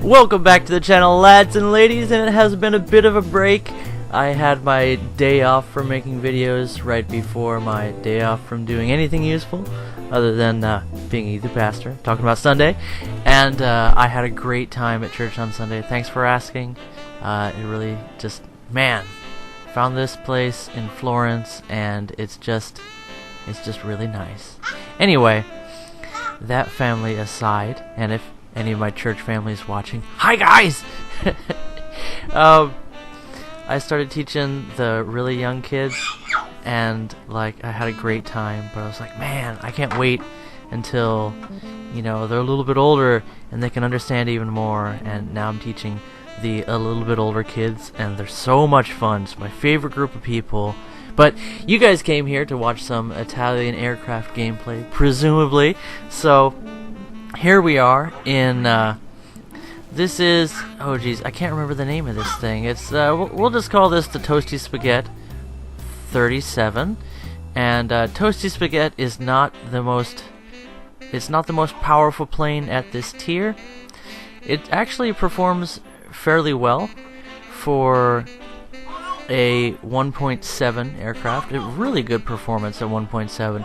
Welcome back to the channel, lads and ladies, and it has been a bit of a break. I had my day off from making videos right before my day off from doing anything useful other than being a youth pastor, talking about Sunday, and I had a great time at church on Sunday. Thanks for asking. It really just, man, found this place in Florence, and it's just really nice. Anyway, that family aside, and if any of my church families watching, hi guys! I started teaching the really young kids, and like I had a great time, but I was like, man, I can't wait until, you know, they're a little bit older and they can understand even more. And now I'm teaching the a little bit older kids, and they're so much fun. It's my favorite group of people. But you guys came here to watch some Italian aircraft gameplay, presumably. So here we are in this is, oh geez, I can't remember the name of this thing. It's we'll just call this the Toasty Spaghetti 37. And Toasty Spaghetti is not the most powerful plane at this tier. It actually performs fairly well for a 1.7 aircraft. A really good performance at 1.7.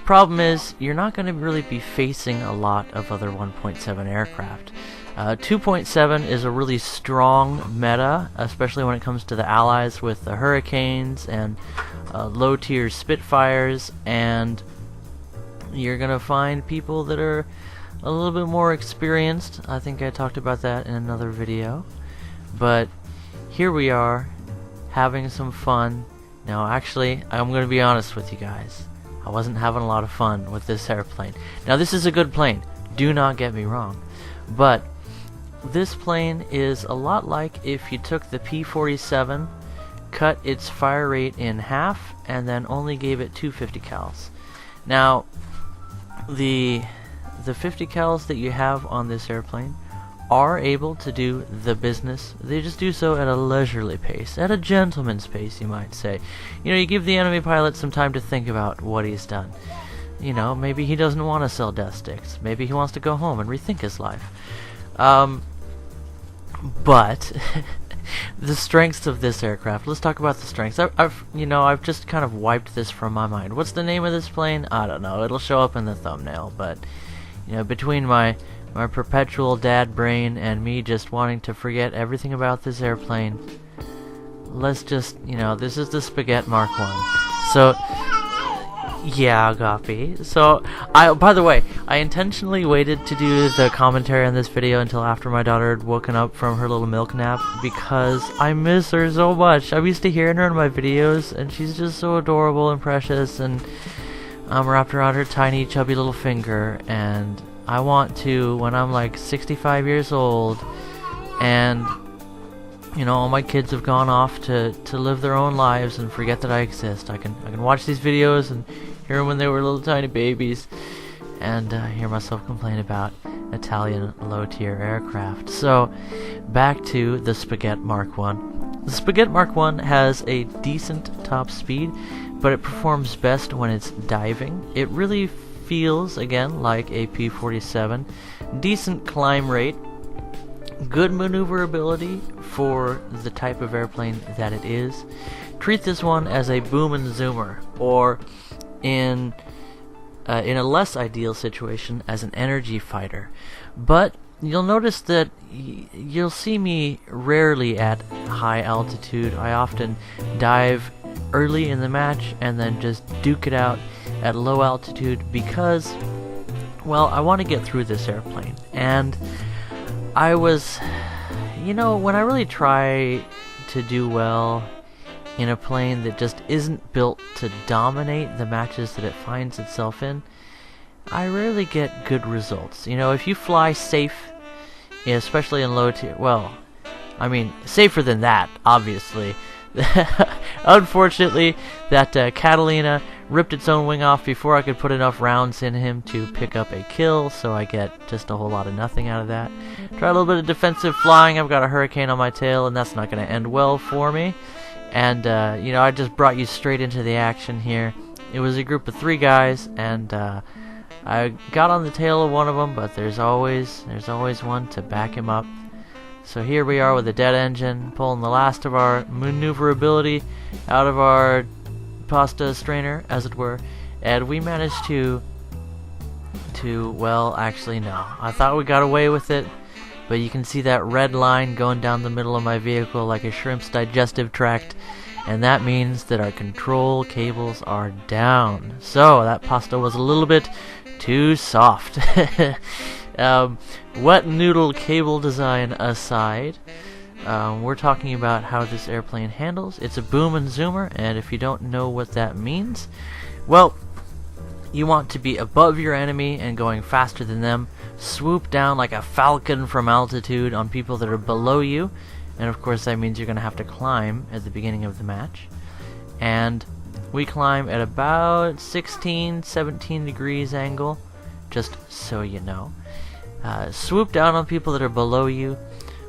Problem is, you're not going to really be facing a lot of other 1.7 aircraft. 2.7 is a really strong meta, especially when it comes to the allies with the Hurricanes and low tier Spitfires, and you're going to find people that are a little bit more experienced. I think I talked about that in another video. But here we are, having some fun. Now actually, I'm going to be honest with you guys. I wasn't having a lot of fun with this airplane. Now this is a good plane, do not get me wrong, but this plane is a lot like if you took the P-47, cut its fire rate in half, and then only gave it 250 cals. Now the 50 cals that you have on this airplane are able to do the business. They just do so at a leisurely pace, at a gentleman's pace, you might say. You know, you give the enemy pilot some time to think about what he's done. You know, maybe he doesn't want to sell death sticks. Maybe he wants to go home and rethink his life. But the strengths of this aircraft. Let's talk about the strengths. I've just kind of wiped this from my mind. What's the name of this plane? I don't know. It'll show up in the thumbnail. But you know, between my perpetual dad brain and me just wanting to forget everything about this airplane, let's just, you know, this is the Spaghetti Mark 1. So yeah, Agape. So, by the way, I intentionally waited to do the commentary on this video until after my daughter had woken up from her little milk nap, because I miss her so much. I'm used to hearing her in my videos, and she's just so adorable and precious, and I'm wrapped around her tiny, chubby little finger, and I want to, when I'm like 65 years old, and you know, all my kids have gone off to live their own lives and forget that I exist. I can watch these videos and hear them when they were little tiny babies, and hear myself complain about Italian low-tier aircraft. So, back to the Spaghetti Mark 1. The Spaghetti Mark 1 has a decent top speed, but it performs best when it's diving. It really feels, again, like a P-47. Decent climb rate, good maneuverability for the type of airplane that it is. Treat this one as a boom and zoomer, or in a less ideal situation, as an energy fighter. But you'll notice that you'll see me rarely at high altitude. I often dive early in the match and then just duke it out at low altitude, because, well, I want to get through this airplane. And I was, you know, when I really try to do well in a plane that just isn't built to dominate the matches that it finds itself in, I rarely get good results. You know, if you fly safe, especially in low tier, well, I mean, safer than that, obviously. Unfortunately, that Catalina ripped its own wing off before I could put enough rounds in him to pick up a kill, so I get just a whole lot of nothing out of that. Try a little bit of defensive flying. I've got a Hurricane on my tail, and that's not going to end well for me. And, you know, I just brought you straight into the action here. It was a group of 3 guys, and I got on the tail of one of them, but there's always one to back him up. So here we are with a dead engine, pulling the last of our maneuverability out of our pasta strainer, as it were, and we managed to well, actually no. I thought we got away with it, but you can see that red line going down the middle of my vehicle like a shrimp's digestive tract, and that means that our control cables are down. So that pasta was a little bit too soft. Wet noodle cable design aside, we're talking about how this airplane handles. It's a boom and zoomer, and if you don't know what that means, well, you want to be above your enemy and going faster than them, swoop down like a falcon from altitude on people that are below you, and of course that means you're going to have to climb at the beginning of the match. And we climb at about 16-17 degrees angle, just so you know. Swoop down on people that are below you,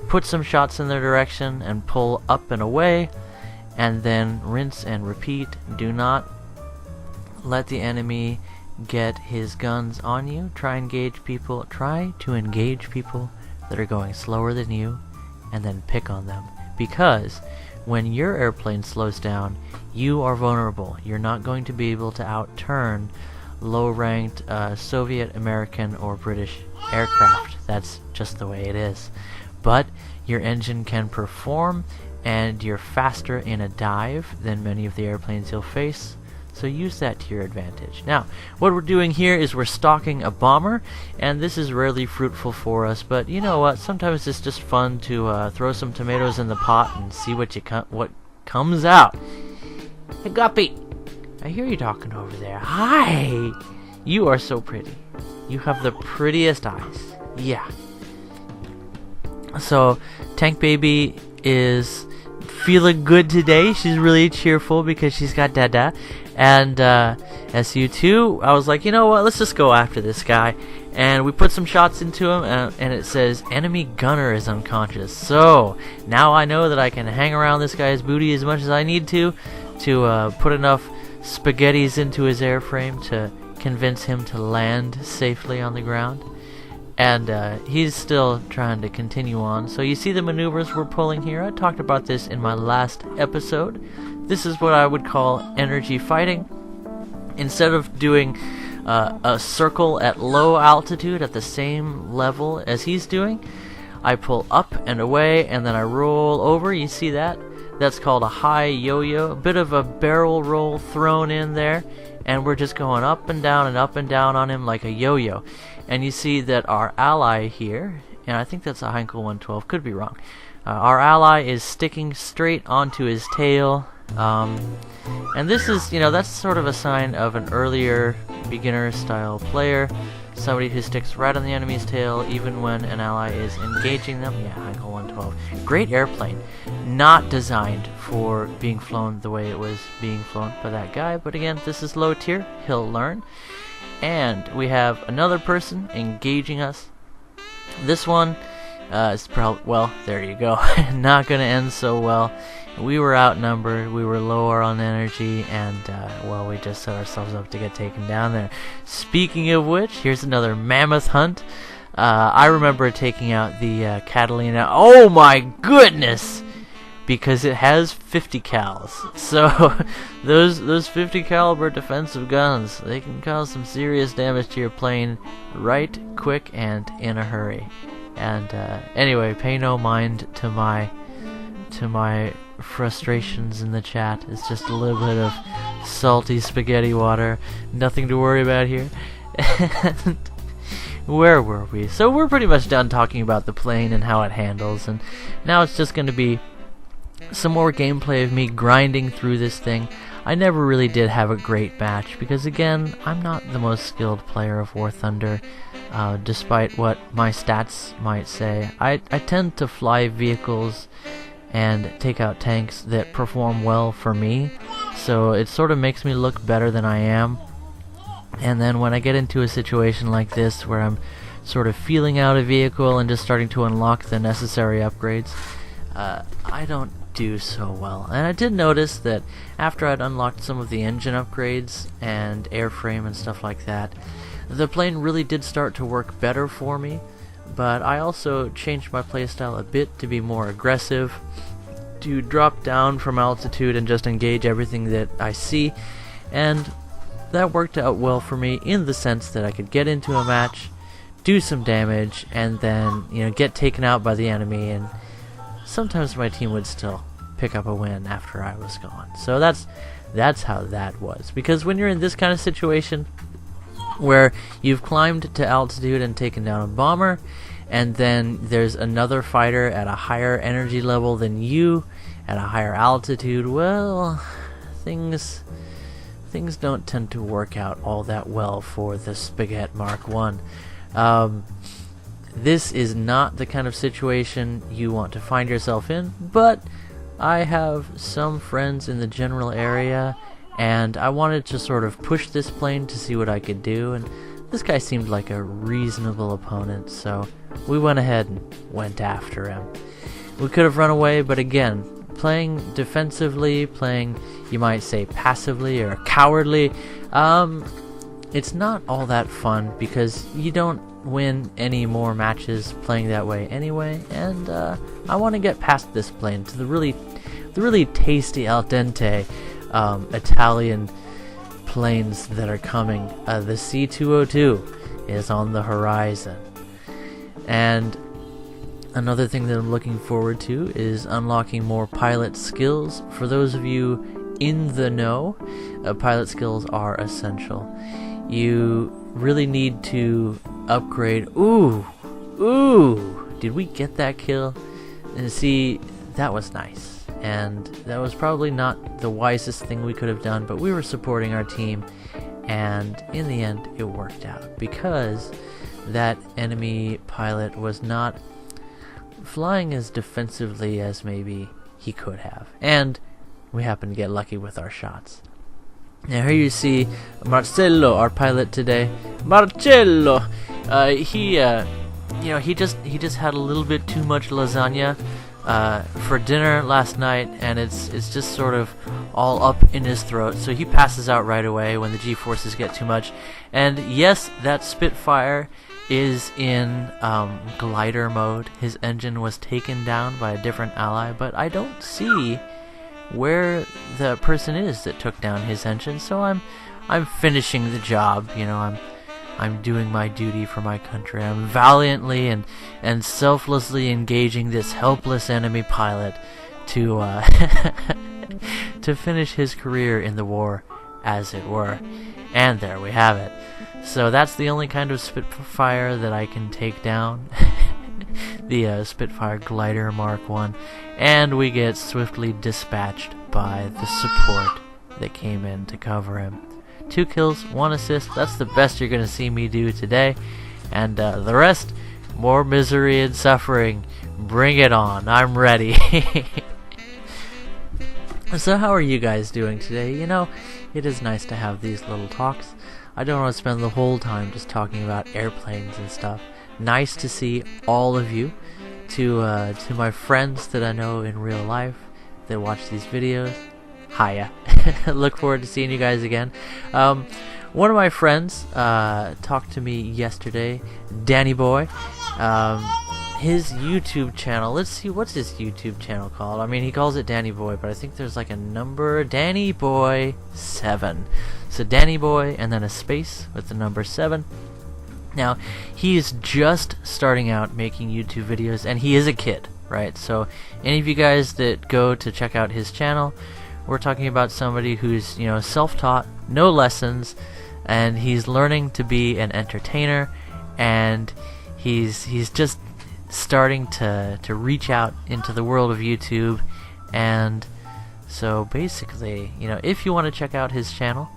put some shots in their direction, and pull up and away, and then rinse and repeat. Do not let the enemy get his guns on you. Try to engage people that are going slower than you, and then pick on them. Because when your airplane slows down, you are vulnerable. You're not going to be able to outturn low-ranked Soviet, American, or British aircraft. That's just the way it is. But your engine can perform, and you're faster in a dive than many of the airplanes you'll face, so use that to your advantage. Now, what we're doing here is we're stalking a bomber, and this is rarely fruitful for us, but you know what, sometimes it's just fun to throw some tomatoes in the pot and see what comes out. Hey Guppy, I hear you talking over there. Hi! You are so pretty. You have the prettiest eyes. Yeah. So, Tank Baby is feeling good today. She's really cheerful because she's got Dada. And SU2, I was like, you know what, let's just go after this guy. And we put some shots into him, and it says, enemy gunner is unconscious. So, now I know that I can hang around this guy's booty as much as I need to put enough spaghettis into his airframe to convince him to land safely on the ground. And he's still trying to continue on. So you see the maneuvers we're pulling here. I talked about this in my last episode. This is what I would call energy fighting. Instead of doing a circle at low altitude at the same level as he's doing, I pull up and away, and then I roll over. You see that? That's called a high yo-yo. A bit of a barrel roll thrown in there. And we're just going up and down on him like a yo-yo. And you see that our ally here, and I think that's a Heinkel 112, could be wrong. Our ally is sticking straight onto his tail. And this is, that's sort of a sign of an earlier beginner-style player. Somebody who sticks right on the enemy's tail even when an ally is engaging them. Yeah, Heinkel 112. Great airplane. Not designed for being flown the way it was being flown by that guy. But again, this is low tier. He'll learn. And we have another person engaging us. This one is probably, well, there you go. Not going to end so well. We were outnumbered, we were lower on energy, and, well, we just set ourselves up to get taken down there. Speaking of which, here's another mammoth hunt. I remember taking out the Catalina. Oh my goodness! Because it has 50 cals. So, those 50 caliber defensive guns, they can cause some serious damage to your plane right quick and in a hurry. And, anyway, pay no mind to my frustrations in the chat. It's just a little bit of salty spaghetti water. Nothing to worry about here. And where were we? So we're pretty much done talking about the plane and how it handles, and now it's just going to be some more gameplay of me grinding through this thing. I never really did have a great match because, again, I'm not the most skilled player of War Thunder, despite what my stats might say. I tend to fly vehicles and take out tanks that perform well for me, so it sort of makes me look better than I am. And then when I get into a situation like this where I'm sort of feeling out a vehicle and just starting to unlock the necessary upgrades, I don't do so well. And I did notice that after I'd unlocked some of the engine upgrades and airframe and stuff like that, the plane really did start to work better for me. but I also changed my playstyle a bit to be more aggressive, to drop down from altitude and just engage everything that I see, and that worked out well for me in the sense that I could get into a match, do some damage, and then, you know, get taken out by the enemy, and sometimes my team would still pick up a win after I was gone. So that's how that was. Because when you're in this kind of situation where you've climbed to altitude and taken down a bomber, and then there's another fighter at a higher energy level than you at a higher altitude, well, things don't tend to work out all that well for the Spaghetti Mark 1. This is not the kind of situation you want to find yourself in, but I have some friends in the general area, and I wanted to sort of push this plane to see what I could do, and this guy seemed like a reasonable opponent, so we went ahead and went after him. We could have run away, but again, playing defensively, playing, you might say, passively or cowardly, it's not all that fun because you don't win any more matches playing that way anyway, and I want to get past this plane to the really tasty al dente Italian planes that are coming. The C-200 is on the horizon, and another thing that I'm looking forward to is unlocking more pilot skills. For those of you in the know, pilot skills are essential. You really need to upgrade. Ooh, did we get that kill? And see, that was nice, and that was probably not the wisest thing we could have done, but we were supporting our team, and in the end it worked out because that enemy pilot was not flying as defensively as maybe he could have, and we happened to get lucky with our shots. Now here you see Marcello, our pilot today. Marcello, he just had a little bit too much lasagna for dinner last night, and it's just sort of all up in his throat, so he passes out right away when the G-forces get too much. And yes, that Spitfire is in glider mode. His engine was taken down by a different ally, but I don't see where the person is that took down his engine, so I'm finishing the job. You know, I'm doing my duty for my country. I'm valiantly and selflessly engaging this helpless enemy pilot to to finish his career in the war, as it were. And there we have it. So that's the only kind of Spitfire that I can take down. The Spitfire Glider Mark 1, and we get swiftly dispatched by the support that came in to cover him. 2 kills, 1 assist, that's the best you're going to see me do today, and the rest, more misery and suffering. Bring it on, I'm ready. So how are you guys doing today? You know, it is nice to have these little talks. I don't want to spend the whole time just talking about airplanes and stuff. Nice to see all of you. To my friends that I know in real life that watch these videos, hiya. Look forward to seeing you guys again. One of my friends talked to me yesterday, Danny Boy. His YouTube channel, let's see, what's his YouTube channel called? I mean, he calls it Danny Boy, but I think there's like a number, Danny Boy 7. So Danny Boy and then a space with the number 7. Now, he is just starting out making YouTube videos, and he is a kid, right? So any of you guys that go to check out his channel, we're talking about somebody who's, you know, self-taught, no lessons, and he's learning to be an entertainer, and he's just starting to reach out into the world of YouTube. And so basically, you know, if you want to check out his channel,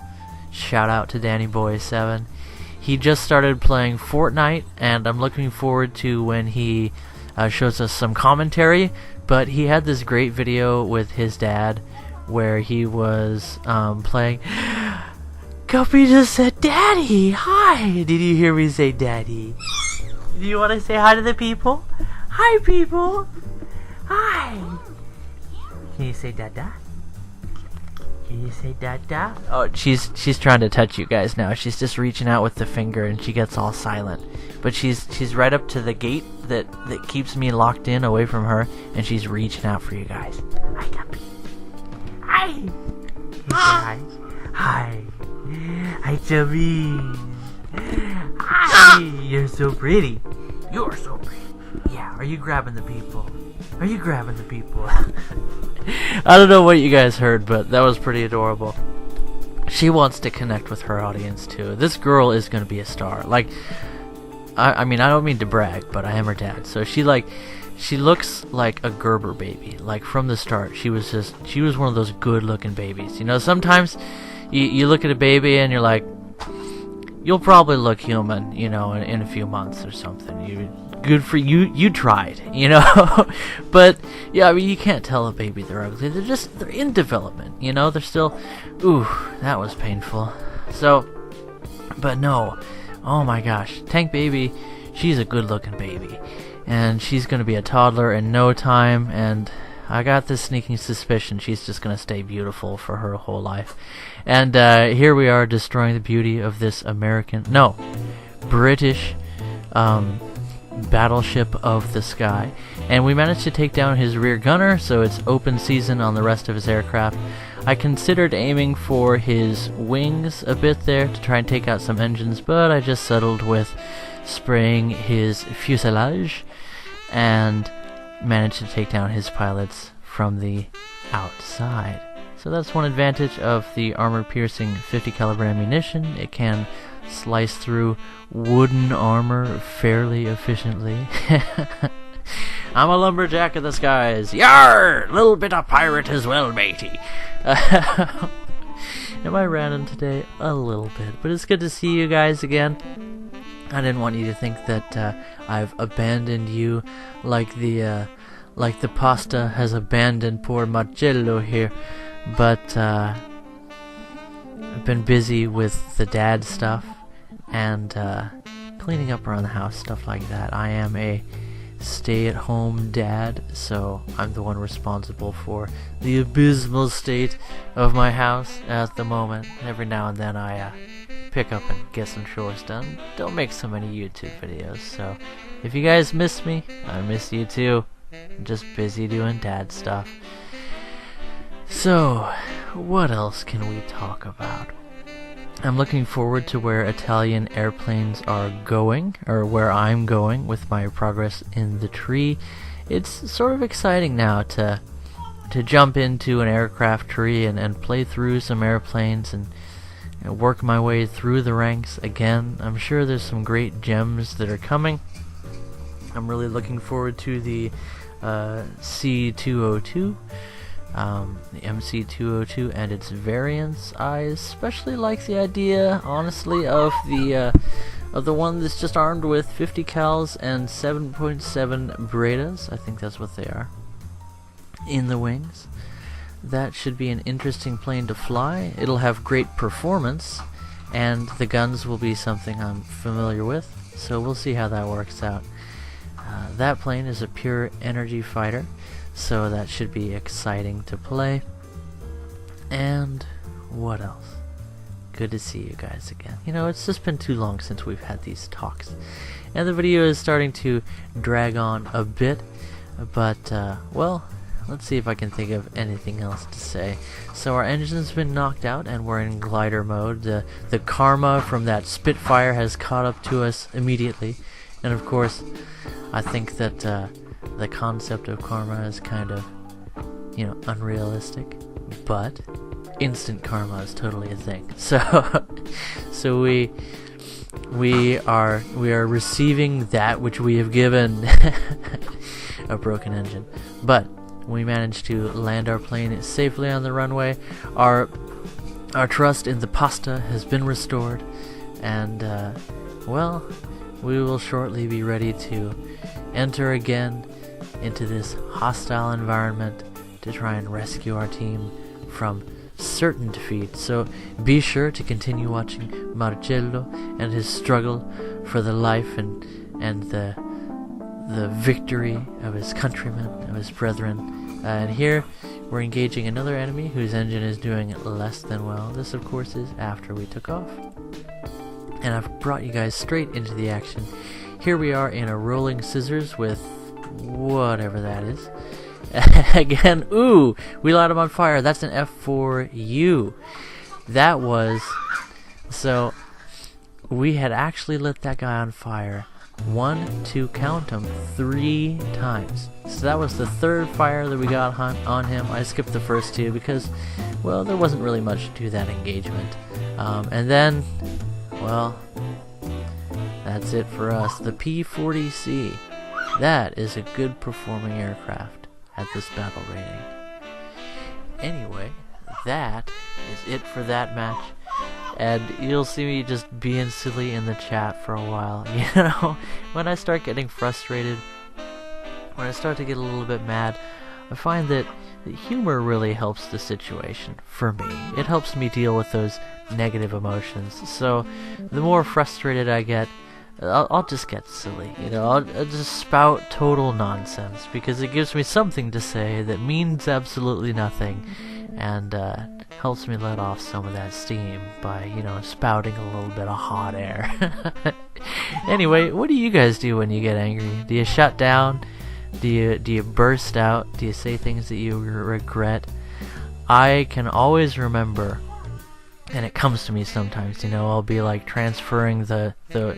shout out to Danny Boy 7. He just started playing Fortnite, and I'm looking forward to when he shows us some commentary. But he had this great video with his dad where he was playing. Guppy just said, "Daddy, hi!" Did you hear me say daddy? Do you want to say hi to the people? Hi, people! Hi! Can you say dada? Can you say da-da? Oh, she's trying to touch you guys now. She's just reaching out with the finger, and she gets all silent. But she's right up to the gate that keeps me locked in away from her, and she's reaching out for you guys. Hi, Guppy. Hi. Hi. Hi. Hi, Chubby. Hi. You're so pretty. You're so pretty. Yeah, are you grabbing the people? Are you grabbing the people? I don't know what you guys heard, but that was pretty adorable. She wants to connect with her audience too. This girl is gonna be a star. Like, I mean, I don't mean to brag, but I am her dad. So she looks like a Gerber baby. Like from the start, she was one of those good-looking babies. You know, sometimes you look at a baby and you're like, you'll probably look human, you know, in a few months or something. Good for you. You tried, you know. But yeah, I mean, you can't tell a baby they're ugly. They're in development, you know. They're still. Ooh, that was painful. So, but no. Oh my gosh, Tank Baby. She's a good-looking baby, and she's gonna be a toddler in no time. And I got this sneaking suspicion she's just gonna stay beautiful for her whole life. And here we are destroying the beauty of this British battleship of the sky, and we managed to take down his rear gunner, so it's open season on the rest of his aircraft. I considered aiming for his wings a bit there to try and take out some engines, but I just settled with spraying his fuselage and managed to take down his pilots from the outside. So that's one advantage of the armor-piercing 50 caliber ammunition. It can slice through wooden armor fairly efficiently. I'm a lumberjack of the skies. Yar! Little bit of pirate as well, matey. Am I random today? A little bit, but it's good to see you guys again. I didn't want you to think that I've abandoned you like the pasta has abandoned poor Marcello here, but I've been busy with the dad stuff and cleaning up around the house, stuff like that. I am a stay-at-home dad, so I'm the one responsible for the abysmal state of my house at the moment. Every now and then I pick up and get some chores done. Don't make so many YouTube videos, so if you guys miss me, I miss you too. I'm just busy doing dad stuff. So, what else can we talk about? I'm looking forward to where Italian airplanes are going, or where I'm going with my progress in the tree. It's sort of exciting now to jump into an aircraft tree and play through some airplanes and work my way through the ranks again. I'm sure there's some great gems that are coming. I'm really looking forward to the C-200. The MC-202 and its variants. I especially like the idea, honestly, of the one that's just armed with 50 cals and 7.7 Bredas. I think that's what they are. In the wings. That should be an interesting plane to fly. It'll have great performance, and the guns will be something I'm familiar with, so we'll see how that works out. That plane is a pure energy fighter, so that should be exciting to play. And what else? Good to see you guys again. You know, it's just been too long since we've had these talks, and the video is starting to drag on a bit, but well, let's see if I can think of anything else to say. So our engine's been knocked out and we're in glider mode. The karma from that Spitfire has caught up to us immediately, and of course I think that the concept of karma is kind of, you know, unrealistic, but instant karma is totally a thing. So we are receiving that which we have given. A broken engine, but we managed to land our plane safely on the runway. Our trust in the pasta has been restored, and well, we will shortly be ready to enter again into this hostile environment to try and rescue our team from certain defeat. So be sure to continue watching Marcello and his struggle for the life and the victory of his countrymen, of his brethren. And here We're engaging another enemy whose engine is doing less than well. This, of course, is after we took off. And I've brought you guys straight into the action. Here we are in a rolling scissors with whatever that is. Again, ooh, we light him on fire. That's an F4U. That was... So, we had actually lit that guy on fire 1, 2, count them, 3 times. So that was the third fire that we got on him. I skipped the first 2 because, well, there wasn't really much to that engagement. And then, well, that's it for us. The P-40C. That is a good performing aircraft at this battle rating. Anyway, that is it for that match. And you'll see me just being silly in the chat for a while. You know, when I start getting frustrated, when I start to get a little bit mad, I find that humor really helps the situation for me. It helps me deal with those negative emotions. So the more frustrated I get, I'll just get silly. You know, I'll just spout total nonsense because it gives me something to say that means absolutely nothing, and helps me let off some of that steam by, you know, spouting a little bit of hot air. Anyway, what do you guys do when you get angry? Do you shut down? Do you burst out? Do you say things that you regret? I can always remember, and it comes to me sometimes, you know, I'll be like transferring the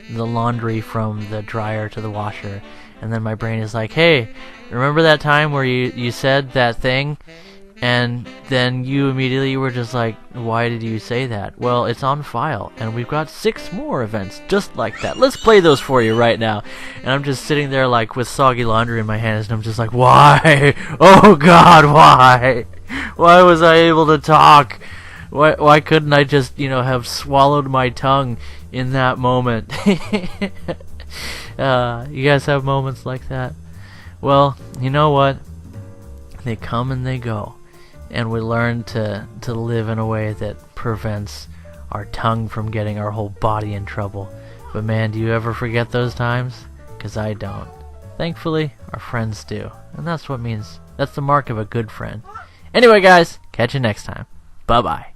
laundry from the dryer to the washer, and then my brain is like, hey, remember that time where you said that thing? And then you immediately were just like, why did you say that? Well, it's on file, and we've got 6 more events just like that. Let's play those for you right now. And I'm just sitting there like with soggy laundry in my hands, and I'm just like, why? Oh God, why? Why was I able to talk? Why couldn't I just, you know, have swallowed my tongue in that moment? You guys have moments like that? Well, you know what? They come and they go. And we learn to live in a way that prevents our tongue from getting our whole body in trouble. But man, do you ever forget those times? 'Cause I don't. Thankfully, our friends do. And that's the mark of a good friend. Anyway guys, catch you next time. Bye-bye.